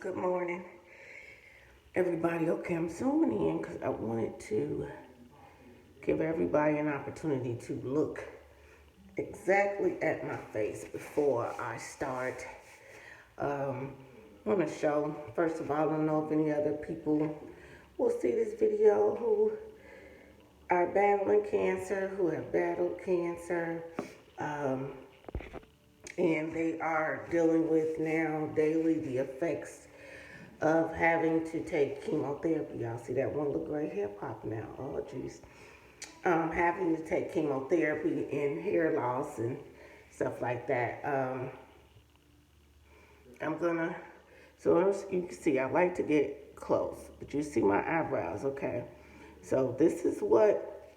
Good morning, everybody. Okay, I'm zooming in because I wanted to give everybody an opportunity to look exactly at my face before I start. I want to show, first of all, I don't know if any other people will see this video who are battling cancer, who have battled cancer, and they are dealing with now daily the effects of having to take chemotherapy. Y'all see that one little gray hair popping out. Oh, geez. Having to take chemotherapy and hair loss and stuff like that. I'm gonna, so as you can see, I like to get close, but you see my eyebrows, okay? So this is what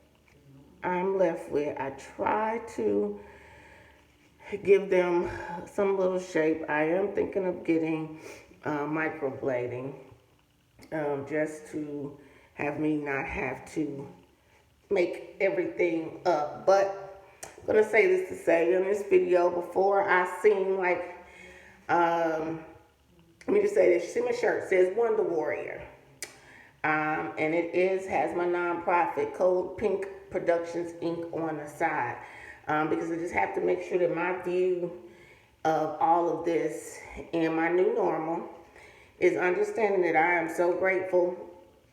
I'm left with. I try to give them some little shape. I am thinking of getting microblading, just to have me not have to make everything up. But I'm gonna say this to say in this video, before I seem like, let me just say this. You see my shirt, it says Wonder Warrior. And it has my nonprofit Code Pink Productions Inc. on the side. Because I just have to make sure that my view of all of this and my new normal is understanding that I am so grateful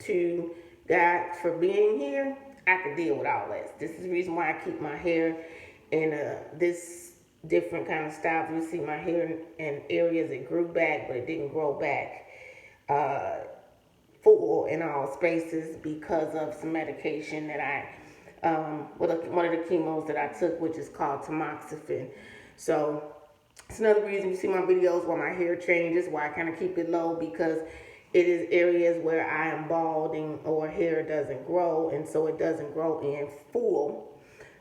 to God for being here. I can deal with all this. This is the reason why I keep my hair in this different kind of style. You see my hair in areas it grew back, but it didn't grow back full in all spaces because of some medication that I one of the chemos that I took, which is called tamoxifen. So it's another reason you see my videos where my hair changes, why I kind of keep it low, because it is areas where I am balding or hair doesn't grow, and so it doesn't grow in full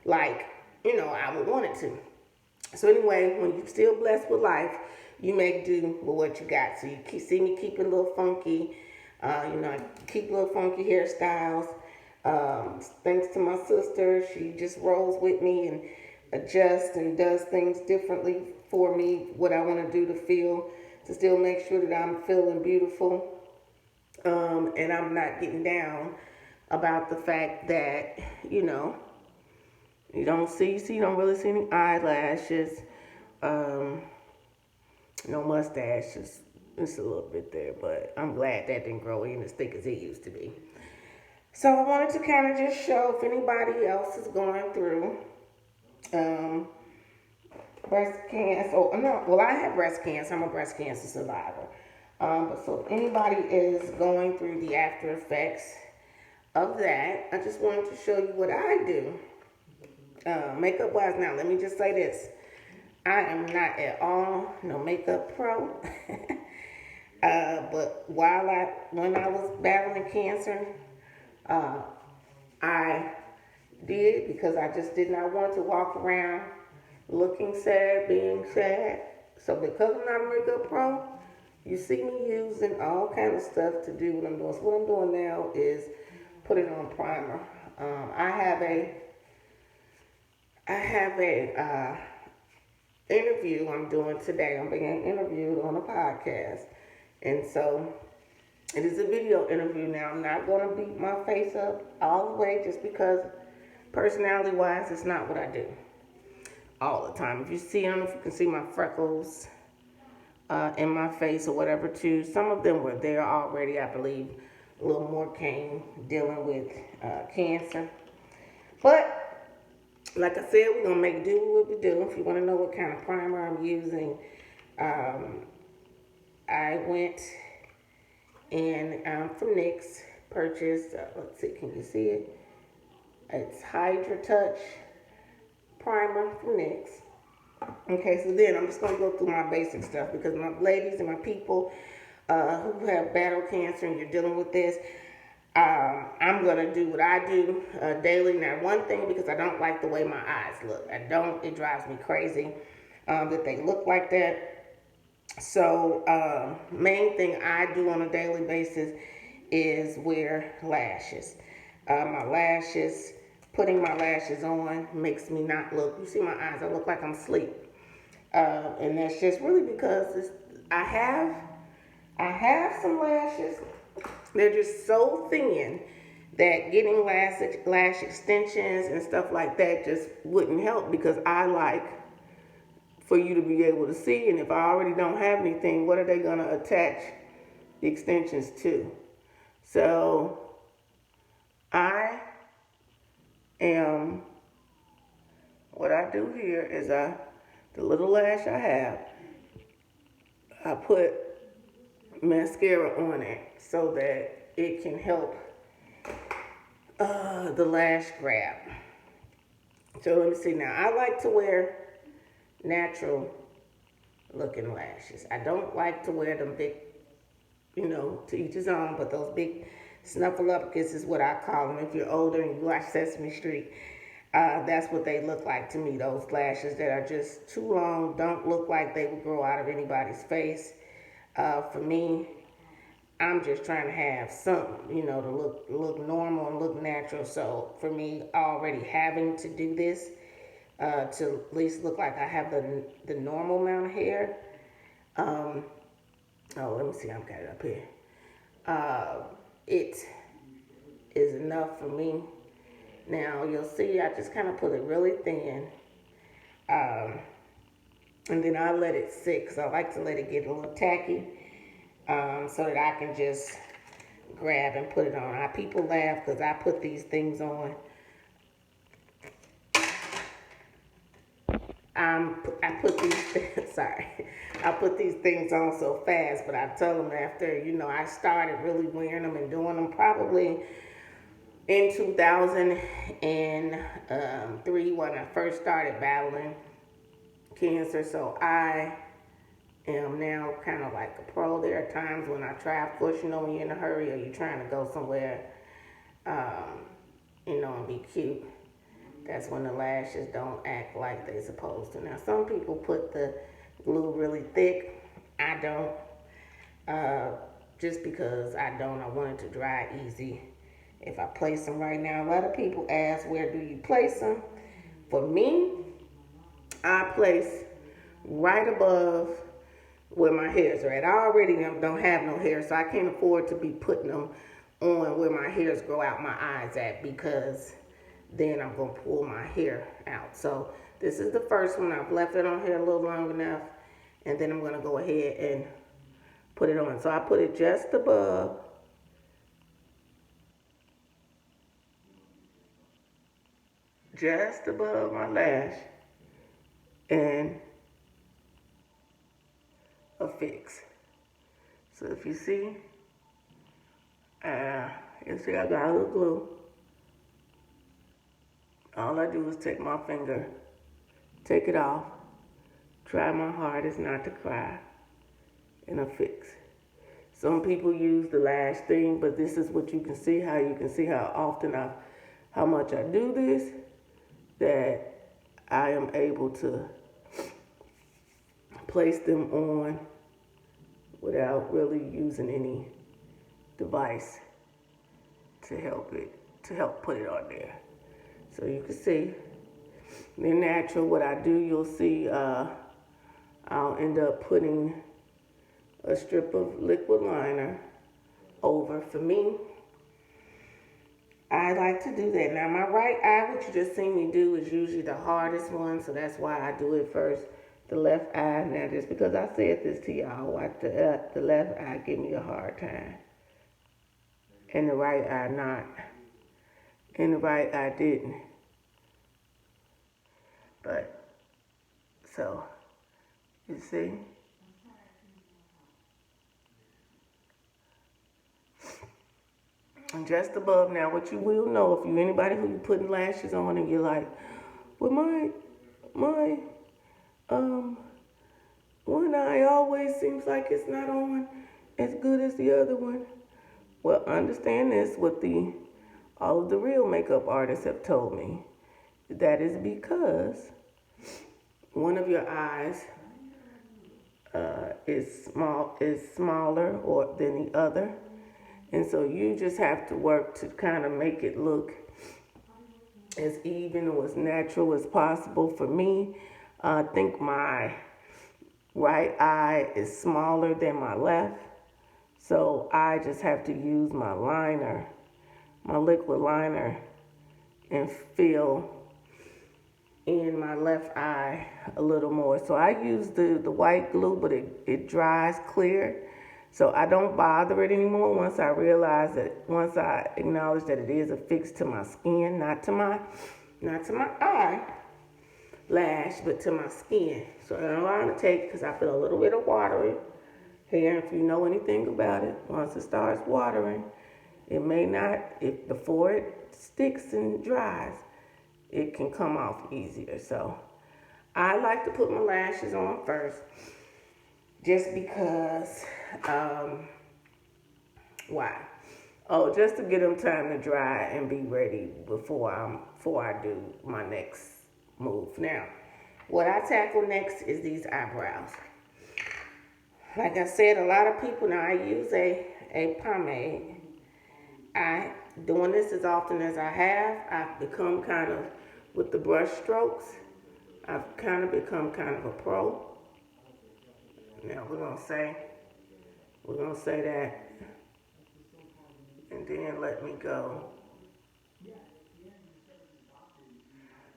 like, I would want it to. So anyway, when you're still blessed with life, you make do with what you got. So you see me keeping a little funky, I keep little funky hairstyles. Thanks to my sister, she just rolls with me and adjusts and does things differently for me, what I want to do to still make sure that I'm feeling beautiful. And I'm not getting down about the fact that, you don't really see any eyelashes, no mustaches. It's a little bit there, but I'm glad that didn't grow in as thick as it used to be. So I wanted to kind of just show if anybody else is going through breast cancer. Oh, no, well, I have breast cancer. I'm a breast cancer survivor. But so if anybody is going through the after effects of that, I just wanted to show you what I do. Makeup wise, now let me just say this. I am not at all no makeup pro. But when I was battling cancer, I did, because I just did not want to walk around looking sad, being sad. So because I'm not a makeup pro, you see me using all kind of stuff to do what I'm doing. So what I'm doing now is putting on primer. I have a interview I'm doing today. I'm being interviewed on a podcast, and so it is a video interview now. I'm not going to beat my face up all the way, just because personality-wise, it's not what I do all the time. If you see, I don't know if you can see my freckles in my face or whatever too. Some of them were there already, I believe. A little more came dealing with cancer. But like I said, we're going to make do what we do. If you want to know what kind of primer I'm using, I went and from NYX purchased, let's see, can you see it? It's Hydra Touch primer from NYX. Okay, so then I'm just going to go through my basic stuff, because my ladies and my people who have battled cancer and you're dealing with this, I'm going to do what I do daily. Now, one thing, because I don't like the way my eyes look. It drives me crazy that they look like that. So, main thing I do on a daily basis is wear lashes. Putting my lashes on makes me not look, you see my eyes, I look like I'm asleep. And that's just really because I have I have some lashes. They're just so thin that getting lash extensions and stuff like that just wouldn't help, because I like for you to be able to see, and if I already don't have anything, what are they going to attach the extensions to? So I am, what I do here is the little lash I have, I put mascara on it so that it can help the lash grab. So let me see now. I like to wear natural looking lashes. I don't like to wear them big, to each his own, but those big snuffleupagus is what I call them. If you're older and you watch Sesame Street, that's what they look like to me. Those lashes that are just too long, don't look like they would grow out of anybody's face. For me, I'm just trying to have something, to look normal and look natural. So for me, already having to do this, to at least look like I have the normal amount of hair. Oh, let me see, I've got it up here. It is enough for me. Now you'll see I just kind of put it really thin, and then I let it sit, because I like to let it get a little tacky, so that I can just grab and put it on. People laugh because I put these things on. I put these sorry, I put these things on so fast, but I tell them after, I started really wearing them and doing them probably in 2003 when I first started battling cancer. So I am now kind of like a pro. There are times when I try, of course, when you're in a hurry or you're trying to go somewhere, and be cute. That's when the lashes don't act like they're supposed to. Now, some people put the glue really thick. I don't. Just because I don't, I want it to dry easy. If I place them right now, a lot of people ask, where do you place them? For me, I place right above where my hairs are at. I already don't have no hair, so I can't afford to be putting them on where my hairs grow out my eyes at, because then I'm going to pull my hair out. So this is the first one. I've left it on here a little long enough, and then I'm going to go ahead and put it on. So I put it just above my lash and affix. So if you see, I got a little glue. All I do is take my finger, take it off, try my hardest not to cry, and affix. Some people use the lash thing, but this is what you can see, how often how much I do this, that I am able to place them on without really using any device to help put it on there. So you can see, they're natural. What I do, you'll see, I'll end up putting a strip of liquid liner over. For me, I like to do that. Now, my right eye, what you just seen me do, is usually the hardest one, so that's why I do it first. The left eye, now just because I said this to y'all, watch the left eye give me a hard time, and the right eye not. And the right eye didn't. But, so, you see? And just above now, what you will know, if you're anybody who you putting lashes on and you're like, well, my one eye always seems like it's not on as good as the other one. Well, understand this, what all of the real makeup artists have told me. That is because one of your eyes is smaller than the other, and so you just have to work to kind of make it look as even or as natural as possible. For me, I think my right eye is smaller than my left, So I just have to use my liner, my liquid liner, and fill in my left eye a little more. So I use the white glue, but it dries clear. So I don't bother it anymore once I acknowledge that it is affixed to my skin, not to my eye lash, but to my skin. So I allow it to take, because I feel a little bit of watering here. If you know anything about it, once it starts watering, it may not, before it sticks and dries, it can come off easier. So I like to put my lashes on first, just because, why? Oh, just to get them time to dry and be ready before I do my next move. Now, what I tackle next is these eyebrows. Like I said, a lot of people, now I use a pomade. Doing this as often as I have, I've become kind of, with the brush strokes, I've kind of become kind of a pro. Now we're gonna say that, and then let me go.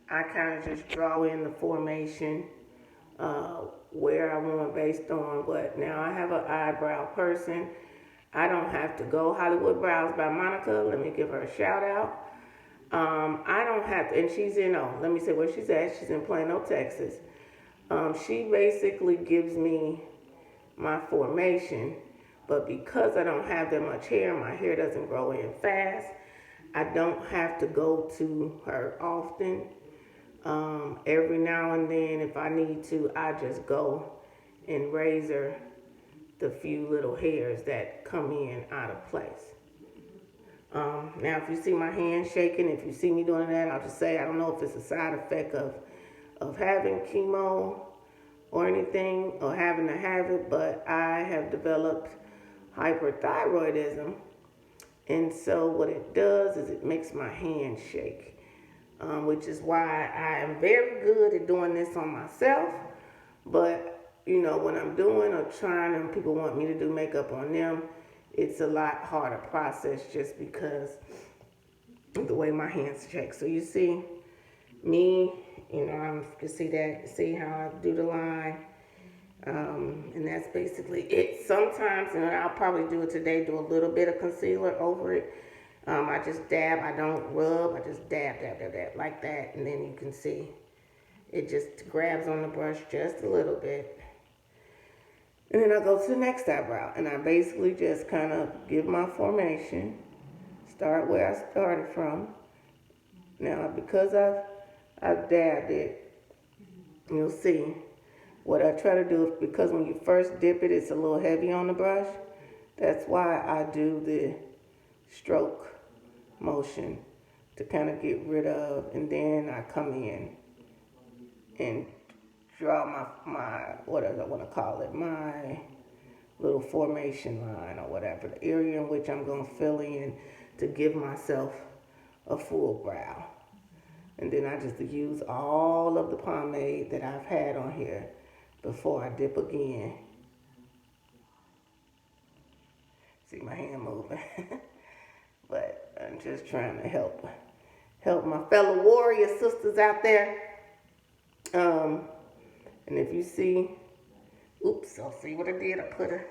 I kind of just draw in the formation where I want based on what. Now I have an eyebrow person. I don't have to go Hollywood Brows by Monica. Let me give her a shout out. I don't have to, and she's in, let me say where she's at. She's in Plano, Texas. She basically gives me my formation, but because I don't have that much hair, my hair doesn't grow in fast, I don't have to go to her often. Every now and then, if I need to, I just go and razor the few little hairs that come in out of place. Now, if you see my hand shaking, if you see me doing that, I'll just say I don't know if it's a side effect of having chemo or anything, or having to have it, but I have developed hyperthyroidism, and so what it does is it makes my hand shake, which is why I am very good at doing this on myself, but you know, when I'm doing or trying and people want me to do makeup on them, it's a lot harder process just because of the way my hands shake. So you see me, you know, you can see that, see how I do the line, and that's basically it. Sometimes, and I'll probably do it today, do a little bit of concealer over it. I just dab, I don't rub, I just dab like that, and then you can see it just grabs on the brush just a little bit. And then I go to the next eyebrow, and I basically just kind of give my formation, start where I started from. Now, because I've dabbed it, you'll see what I try to do, because when you first dip it, it's a little heavy on the brush. That's why I do the stroke motion to kind of get rid of, and then I come in and draw my what do I want to call it, my little formation line or whatever, the area in which I'm going to fill in to give myself a full brow. And then I just use all of the pomade that I've had on here before I dip again. See my hand moving. But I'm just trying to help my fellow warrior sisters out there. And if you see, oops, I'll see what I did. I put a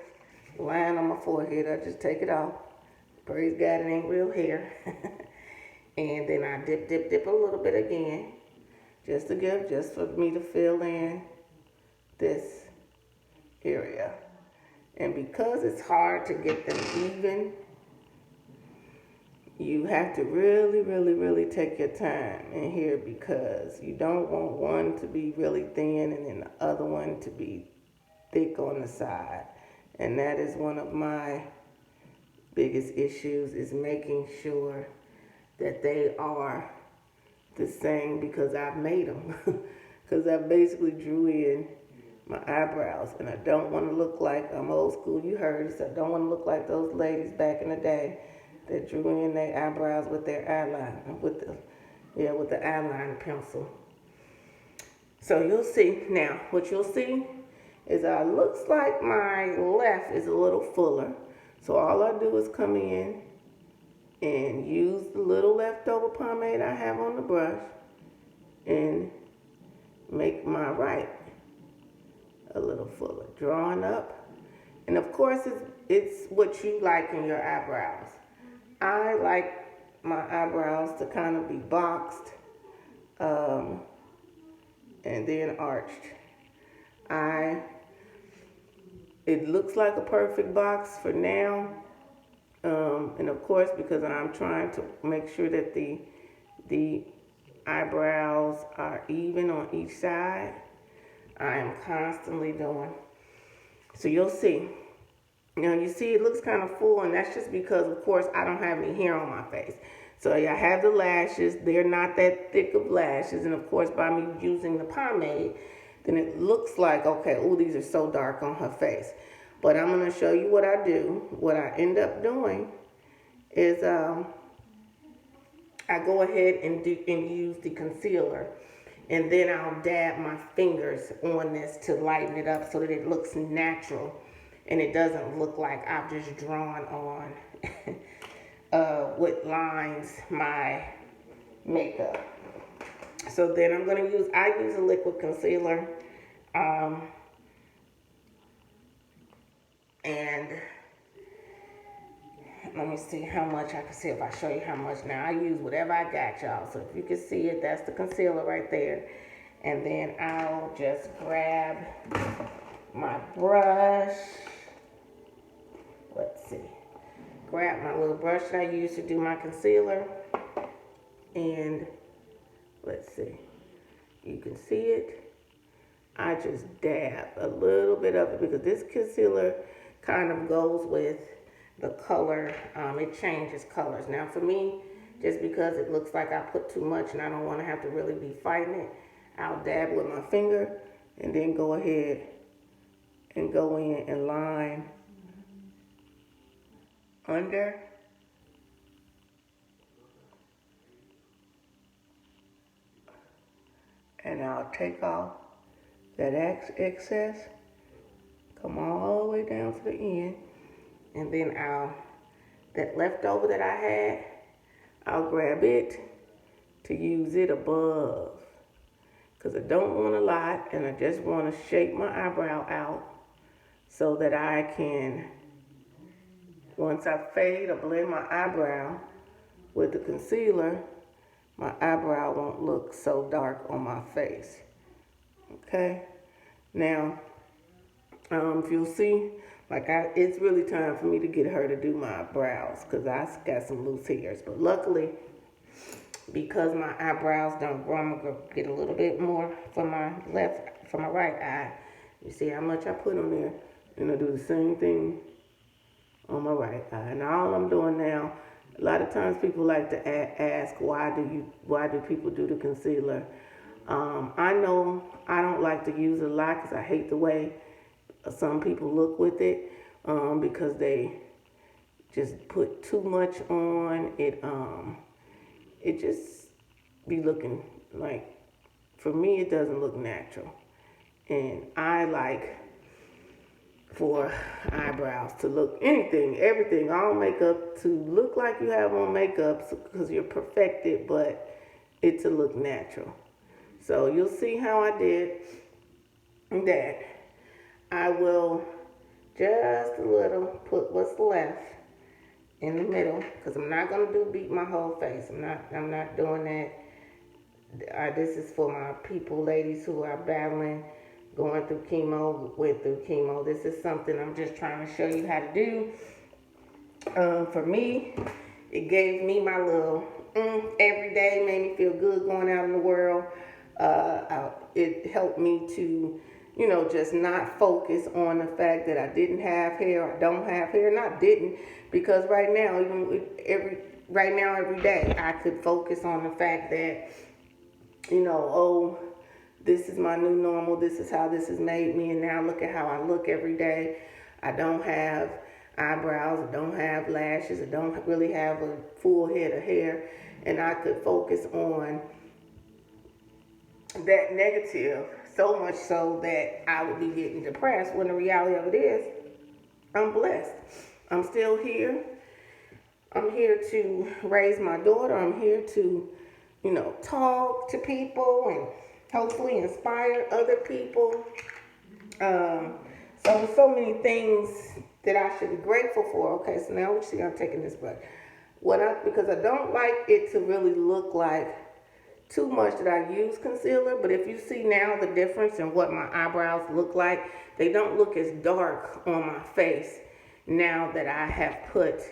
line on my forehead. I just take it off. Praise God, it ain't real hair. And then I dip a little bit again, just for me to fill in this area. And because it's hard to get them even, you have to really take your time in here, because you don't want one to be really thin and then the other one to be thick on the side. And that is one of my biggest issues, is making sure that they are the same, because I've made them. Because I basically drew in my eyebrows, and I don't want to look like, I'm old school, you heard it, so I don't want to look like those ladies back in the day that drew in their eyebrows with their eyeliner, with the eyeliner pencil. So you'll see, now, what you'll see is looks like my left is a little fuller. So all I do is come in and use the little leftover pomade I have on the brush and make my right a little fuller, drawing up. And of course, it's what you like in your eyebrows. I like my eyebrows to kind of be boxed and then arched. It looks like a perfect box for now. And of course, because I'm trying to make sure that the eyebrows are even on each side, I am constantly doing. So you'll see. Now you see it looks kind of full, and that's just because, of course, I don't have any hair on my face. So I have the lashes. They're not that thick of lashes. And of course, by me using the pomade, then it looks like, okay, oh, these are so dark on her face. But I'm going to show you what I do. What I end up doing is I go ahead and use the concealer. And then I'll dab my fingers on this to lighten it up so that it looks natural. And it doesn't look like I've just drawn on with lines my makeup. So then I'm going to use a liquid concealer. And let me see how much I can see if I show you how much. Now I use whatever I got, y'all. So if you can see it, that's the concealer right there. And then I'll just grab my brush. Let's see. Grab my little brush that I use to do my concealer. And let's see. You can see it. I just dab a little bit of it because this concealer kind of goes with the color. It changes colors. Now for me, just because it looks like I put too much and I don't want to have to really be fighting it, I'll dab with my finger and then go ahead and go in and line under. And I'll take off that excess, come all the way down to the end, and then that leftover that I had, I'll grab it to use it above, because I don't want a lot, and I just want to shape my eyebrow out so that I can, once I fade or blend my eyebrow with the concealer, my eyebrow won't look so dark on my face. Okay? Now, if you'll see, it's really time for me to get her to do my brows because I got some loose hairs. But luckily, because my eyebrows don't grow, I'm going to get a little bit more for my right eye. You see how much I put on there? And I do the same thing on my right eye. And all I'm doing now, a lot of times people like to ask, why do people do the concealer? I know I don't like to use it a lot because I hate the way some people look with it, because they just put too much on it. It just be looking like, for me, it doesn't look natural. And I like for eyebrows to look everything, all makeup to look like you have on makeup because you're perfected, but it to look natural. So you'll see how I did that. I will just a little put what's left in the middle because I'm not going to beat my whole face. I'm not doing that. This is for my ladies who are battling, going through chemo, went through chemo. This is something I'm just trying to show you how to do. For me, it gave me my little every day, made me feel good going out in the world. It helped me to, just not focus on the fact that I didn't have hair or don't have hair. And I didn't, because right now, every day, I could focus on the fact that, this is my new normal. This is how this has made me. And now look at how I look every day. I don't have eyebrows. I don't have lashes. I don't really have a full head of hair. And I could focus on that negative so much so that I would be getting depressed when the reality of it is I'm blessed. I'm still here. I'm here to raise my daughter. I'm here to, talk to people and hopefully inspire other people. So many things that I should be grateful for. Okay, so now we see I'm taking this brush. Because I don't like it to really look like too much that I use concealer, but if you see now the difference in what my eyebrows look like, they don't look as dark on my face now that I have put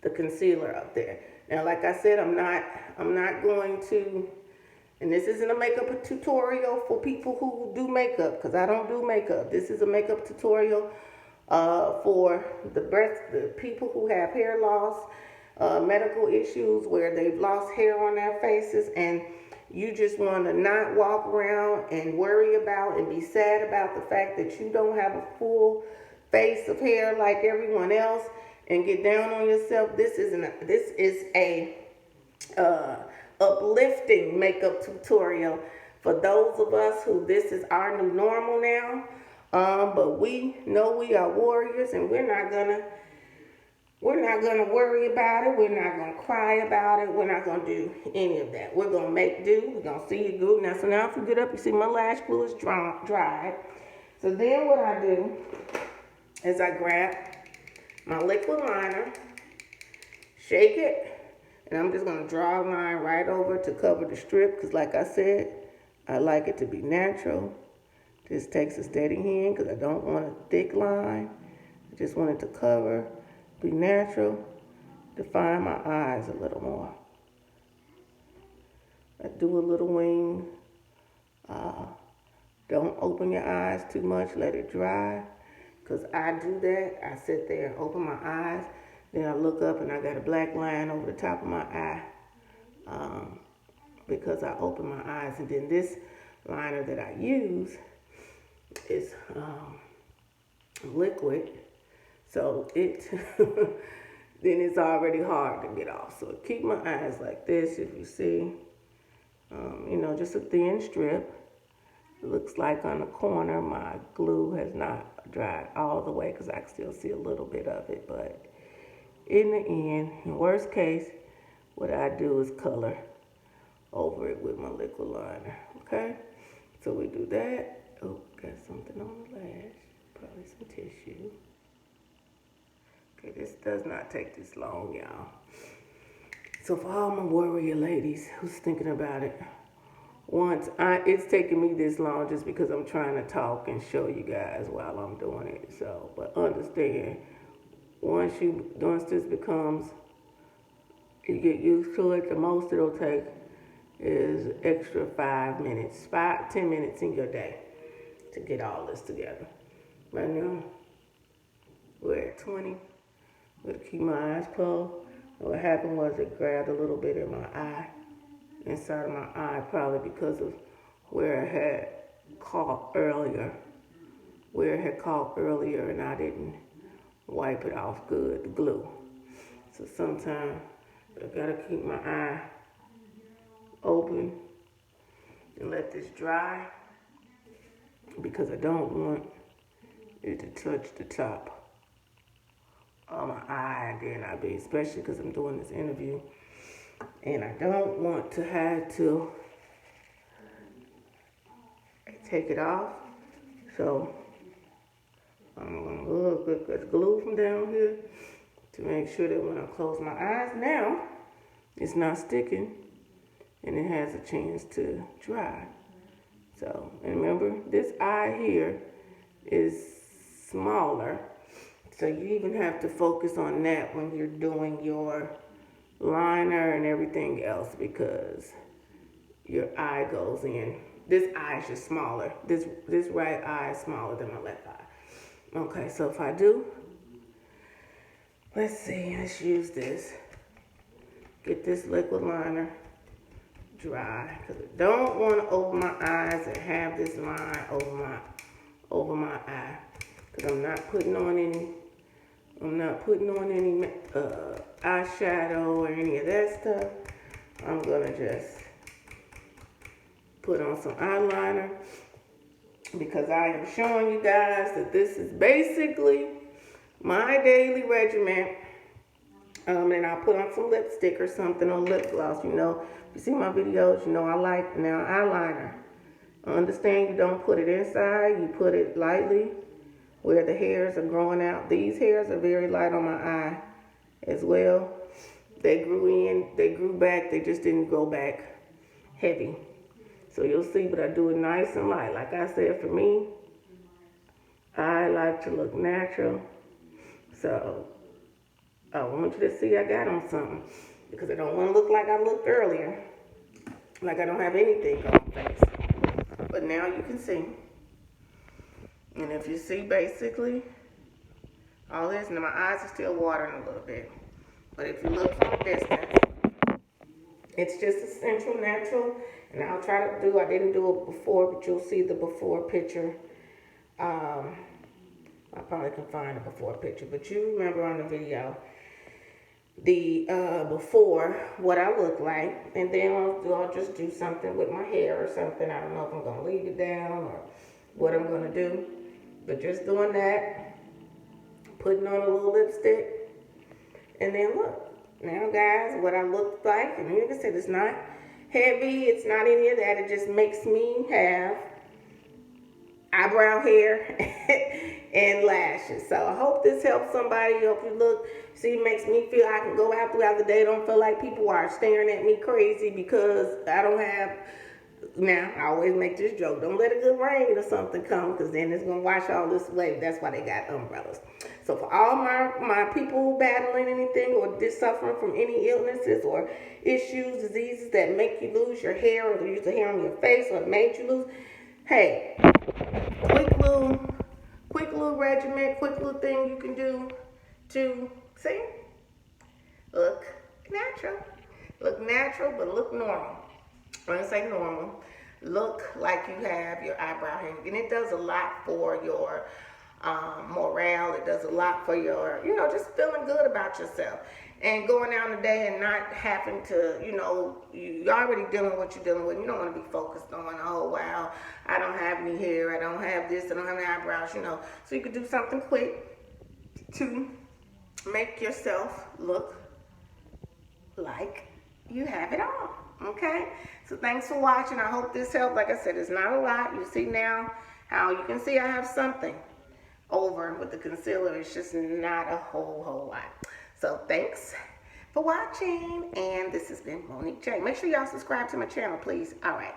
the concealer up there. Now, like I said, I'm not going to, and this isn't a makeup tutorial for people who do makeup, because I don't do makeup. This is a makeup tutorial for the people who have hair loss, medical issues where they've lost hair on their faces, and you just want to not walk around and worry about and be sad about the fact that you don't have a full face of hair like everyone else and get down on yourself. This is a uplifting makeup tutorial for those of us who this is our new normal now. But we know we are warriors, and we're not gonna worry about it. We're not gonna cry about it. We're not gonna do any of that. We're gonna make do. We're gonna see it go. Now, so now if you get up, you see my lash glue is dried. So then what I do is I grab my liquid liner, shake it, and I'm just gonna draw a line right over to cover the strip, because like I said, I like it to be natural. This takes a steady hand because I don't want a thick line. I just want it to cover, be natural, define my eyes a little more. I do a little wing. Don't open your eyes too much, let it dry. Because I do that, I sit there and open my eyes, then I look up and I got a black line over the top of my eye because I open my eyes. And then this liner that I use is liquid, so it then it's already hard to get off. So keep my eyes like this, if you see, just a thin strip. It looks like on the corner my glue has not dried all the way because I can still see a little bit of it. But in the end, in worst case, what I do is color over it with my liquid liner. Okay, so we do that. Oh, got something on the lash, probably some tissue. Okay, this does not take this long, y'all. So for all my warrior ladies who's thinking about it, it's taking me this long just because I'm trying to talk and show you guys while I'm doing it. So, but understand, once this becomes, you get used to it, the most it'll take is extra 10 minutes in your day to get all this together. Right now, we're at 20. I'm gonna keep my eyes closed. What happened was it grabbed a little bit in my eye, inside of my eye, probably because of where it had caught earlier. And I didn't wipe it off good, the glue. So sometimes I gotta keep my eye open and let this dry, because I don't want it to touch the top of my eye, and then especially because I'm doing this interview, and I don't want to have to take it off. So I'm gonna look at the glue from down here to make sure that when I close my eyes now, it's not sticking and it has a chance to dry. So, and remember, this eye here is smaller, so you even have to focus on that when you're doing your liner and everything else, because your eye goes in. This eye is just smaller. This right eye is smaller than my left eye. Okay, so if I do, let's use this. Get this liquid liner dry, because I don't want to open my eyes and have this line over my eye, because I'm not putting on any eyeshadow or any of that stuff. I'm gonna just put on some eyeliner, because I am showing you guys that this is basically my daily regimen. And I'll put on some lipstick or something on lip gloss. You know, if you see my videos, you know I like now eyeliner. Understand you don't put it inside. You put it lightly where the hairs are growing out. These hairs are very light on my eye as well. They grew in, they grew back, they just didn't grow back heavy. So you'll see, but I do it nice and light. Like I said, for me, I like to look natural. So I want you to see I got on something, because I don't want to look like I looked earlier, like I don't have anything on my face. But now you can see. And if you see, basically, all this, and my eyes are still watering a little bit. But if you look from a distance, it's just essential, natural. And I'll try to do, I didn't do it before, but you'll see the before picture. I probably can find a before picture, but you remember on the video, the before, what I look like. And then I'll just do something with my hair or something. I don't know if I'm going to leave it down or what I'm going to do. But just doing that, putting on a little lipstick, and then look. Now, guys, what I look like, and like I said, it's not heavy, it's not any of that. It just makes me have eyebrow hair and lashes. So I hope this helps somebody. I hope you look, see, it makes me feel I can go out throughout the day. Don't feel like people are staring at me crazy because I don't have. Now, I always make this joke, don't let a good rain or something come, because then it's going to wash all this away. That's why they got umbrellas. So for all my people battling anything or suffering from any illnesses or issues, diseases that make you lose your hair or lose the hair on your face or made you lose, hey, quick little regimen, quick little thing you can do to, see, look natural. Look natural, but look normal. When I say normal, look like you have your eyebrow hair. And it does a lot for your morale. It does a lot for your, you know, just feeling good about yourself. And going out in the day and not having to, you know, you're already dealing with what you're dealing with. You don't want to be focused on, oh, wow, I don't have any hair. I don't have this. I don't have any eyebrows, you know. So you could do something quick to make yourself look like you have it all. Okay, so thanks for watching. I hope this helped. Like I said, it's not a lot. You see now how you can see I have something over with the concealer. It's just not a whole lot. So thanks for watching, and this has been Monique J. Make sure y'all subscribe to my channel, please. All right.